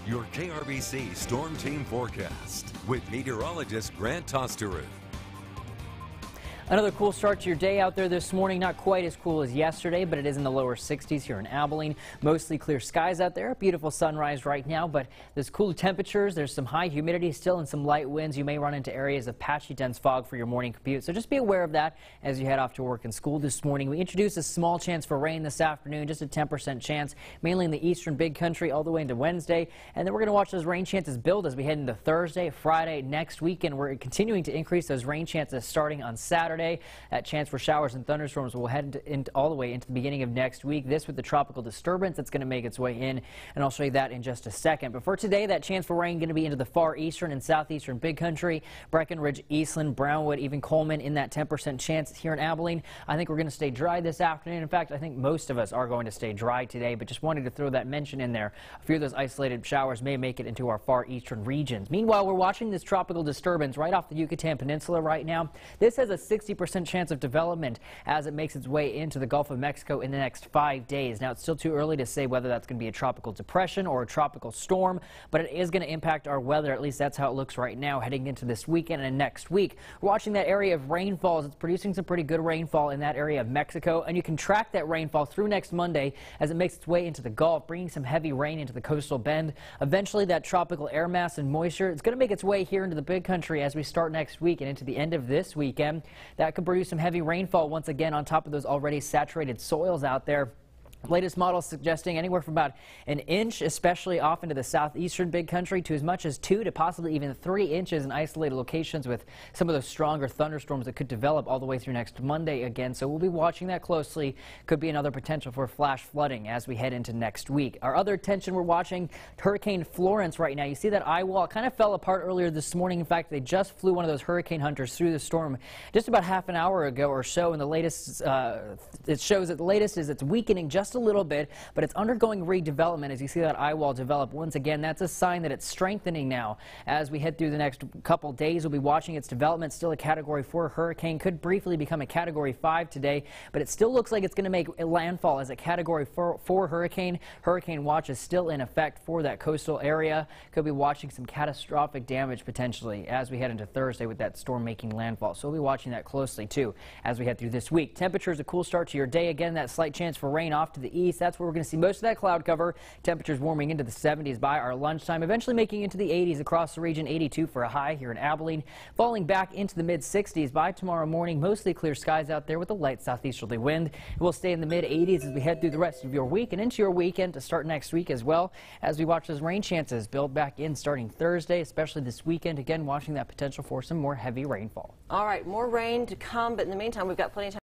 Your KRBC Storm Team Forecast with meteorologist Grant Tosteru. Another cool start to your day out there this morning. Not quite as cool as yesterday, but it is in the lower 60s here in Abilene. Mostly clear skies out there. Beautiful sunrise right now, but there's cool temperatures. There's some high humidity still and some light winds. You may run into areas of patchy dense fog for your morning commute, so just be aware of that as you head off to work and school this morning. We introduced a small chance for rain this afternoon, just a 10% chance, mainly in the eastern big country all the way into Wednesday. And then we're going to watch those rain chances build as we head into Thursday, Friday, next weekend. We're continuing to increase those rain chances starting on Saturday. That chance for showers and thunderstorms will head all the way into the beginning of next week. This with the tropical disturbance that's going to make its way in, and I'll show you that in just a second. But for today, that chance for rain going to be into the far eastern and southeastern big country, Breckenridge, Eastland, Brownwood, even Coleman in that 10% chance here in Abilene. I think we're going to stay dry this afternoon. In fact, I think most of us are going to stay dry today, but just wanted to throw that mention in there. A few of those isolated showers may make it into our far eastern regions. Meanwhile, we're watching this tropical disturbance right off the Yucatan Peninsula right now. This has a 60% chance of development as it makes its way into the Gulf of Mexico in the next 5 days. Now, it's still too early to say whether that's going to be a tropical depression or a tropical storm, but it is going to impact our weather. At least that's how it looks right now heading into this weekend and next week. We're watching that area of rainfalls. It's producing some pretty good rainfall in that area of Mexico, and you can track that rainfall through next Monday as it makes its way into the Gulf, bringing some heavy rain into the coastal bend. Eventually, that tropical air mass and moisture is going to make its way here into the big country as we start next week and into the end of this weekend. That could produce some heavy rainfall once again on top of those already saturated soils out there. Latest models suggesting anywhere from about an inch, especially off into the southeastern big country, to as much as 2 to possibly even 3 inches in isolated locations, with some of those stronger thunderstorms that could develop all the way through next Monday again. So we'll be watching that closely. Could be another potential for flash flooding as we head into next week. Our other attention, we're watching Hurricane Florence right now. You see that eye wall kind of fell apart earlier this morning. In fact, they just flew one of those hurricane hunters through the storm just about half an hour ago or so. And the latest, it shows that the latest is it's weakening just a little bit, but it's undergoing redevelopment. As you see that eye wall develop once again, that's a sign that it's strengthening now. As we head through the next couple days, we'll be watching its development. Still a Category 4 hurricane, could briefly become a Category 5 today, but it still looks like it's going to make a landfall as a Category 4 hurricane. Hurricane watch is still in effect for that coastal area. Could be watching some catastrophic damage potentially as we head into Thursday with that storm making landfall. So we'll be watching that closely too as we head through this week. Temperatures, a cool start to your day. Again, that slight chance for rain off to the east. That's where we're going to see most of that cloud cover. Temperatures warming into the 70s by our lunchtime, eventually making into the 80s across the region. 82 for a high here in Abilene, falling back into the mid 60s by tomorrow morning. Mostly clear skies out there with a light southeasterly wind. It will stay in the mid 80s as we head through the rest of your week and into your weekend to start next week as well, as we watch those rain chances build back in starting Thursday, especially this weekend. Again, watching that potential for some more heavy rainfall. All right, more rain to come, but in the meantime, we've got plenty of time